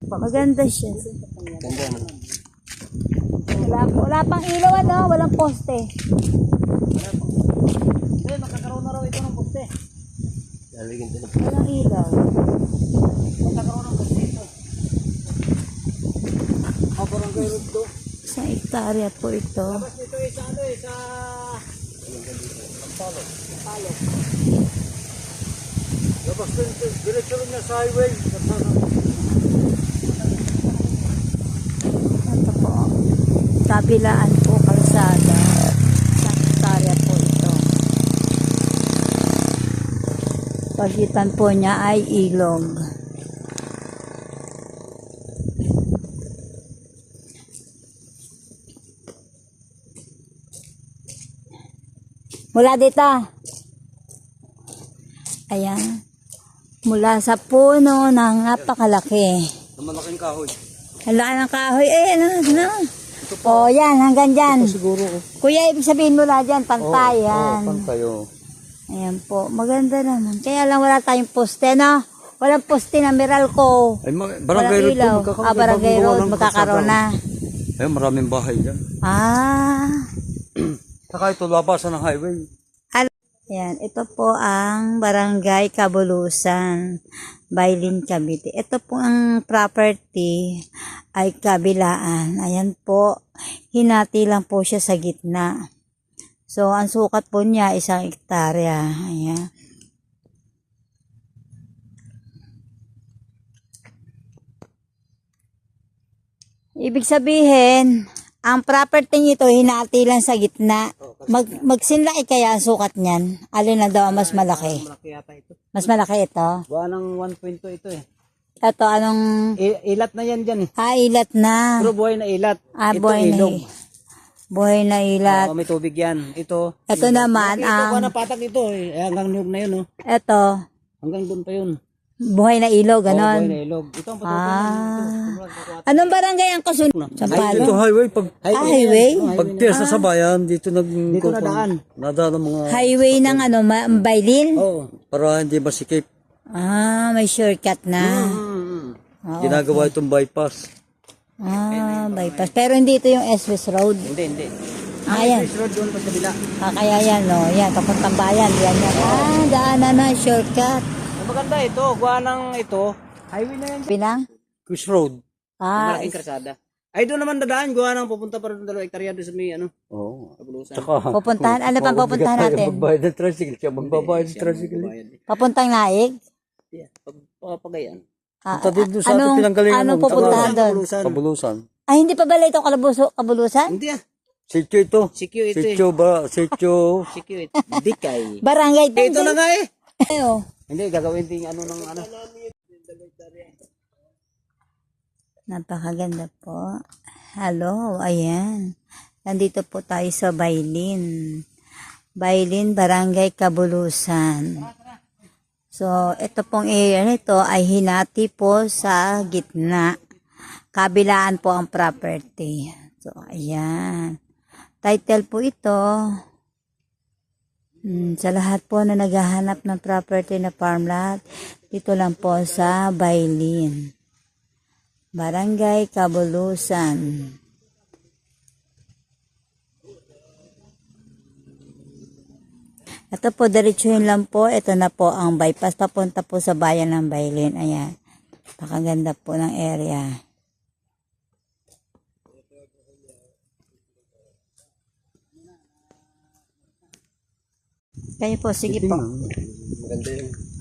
Maganda siya. Ganda mo. Wala pang ilaw ano, walang poste. Magkakaroon na raw ito ng poste. Lalagyan din. Walang ilaw. Magkakaroon ng poste ito. Barangay Road to. Sa hektarya po ito. Tapos ito ay sa ano eh, sa Palo. Labas din, diretso rin niya sa highway. Ito po. Kabilaan po kalsada. Sa hektarya po ito. Pagitan po niya ay ilog. Mula dito. Ayan. Mula sa puno ng napakalaki. Ang malaking kahoy. Ang laki ng kahoy. Ano. Oh, yan. Hanggang dyan. Siguro. Kuya, ibig sabihin mula dyan. Pantay. Yan. Pantay. Ayan po. Maganda naman. Kaya lang wala tayong poste, no? Walang poste na Meralco. Ay, Walang barangay road ilaw. to. Barangay road. Magkakaroon na. Ay, maraming bahay dyan. Saka ito, labasan ng highway. Ayan, ito po ang Barangay Kabulusan, Bailin, Cavite. Ito po ang property ay kabilaan. Ayan po, hinati lang po siya sa gitna. So, ang sukat po niya 1 hektarya. Ayan. Ibig sabihin, ang property nito hinati lang sa gitna. Magsinlaki kaya ang sukat niyan? Alin na daw ang mas malaki? Malaki yata ito. Mas malaki ito? Buwan ng 1.2 ito eh. Ito anong... Ilat na yan dyan eh. Ilat na. Pero buhay na ilat. Ito Buhay na ilog. Buhay na ilat. May tubig yan. Ito Naman ito na patak ito eh. Hanggang niyog na yun oh. Ito, Hanggang doon pa yun. buhay na ilog, ganon. Buhay na ilog. Ito ang patutupan. Anong barangay ang kasunod? Ito Sampalo? highway. Highway? Pag piyesa sa bayan, dito Dito nadaan. nadaan ang mga... Highway ng Bailin? Oo. Para hindi masikip. May shortcut na. Ginagawa itong bypass. Bypass. Pero hindi ito yung S-West Road. Hindi. Ayan. Fish Road doon pa sa kabila. Kaya yan, no? Yan, papuntang bayan. Yan. Daanan na, shortcut. Ang maganda ito. Gawa ng ito. Highway na yan. Pinang? Chris Road. Malaking karsada. Ay doon naman dadaan. Gawa ng pupunta para doon 2 hektarya doon sa may ano. Oo. Kabulusan. Pupuntahan? Ano pang pupuntahan natin? Magbayad ng tricycle. Siya magbabayad ng tricycle. Papuntang Naig? Yeah. Pagayan. Punta din doon sa ating pinanggalingan. Anong pupuntahan doon? Kabulusan. Ay, hindi pa bala ito kabulusan? Hindi ah. Sityo ito. Sikyo ito eh. Sityo ba? Sityo. Sikyo ito. Dikay. Barangay Ito na nga eh. Ayo. Hindi, gagawin din ano ng ano. Napakaganda po. Hello, ayan. Nandito po tayo sa Bailin. Bailin, Barangay Kabulusan. So, ito pong area nito ay hinati po sa gitna. Kabilaan po ang property. So, ayan. Title po ito. Sa lahat po na naghahanap ng property na farmland, dito lang po sa Bailin. Barangay Kabulusan. Ito po, diretsuhin lang po. Ito na po ang bypass. Papunta po sa bayan ng Bailin. Ayan. Pakaganda po ng area. Kayo po, sige po. Maganda yun.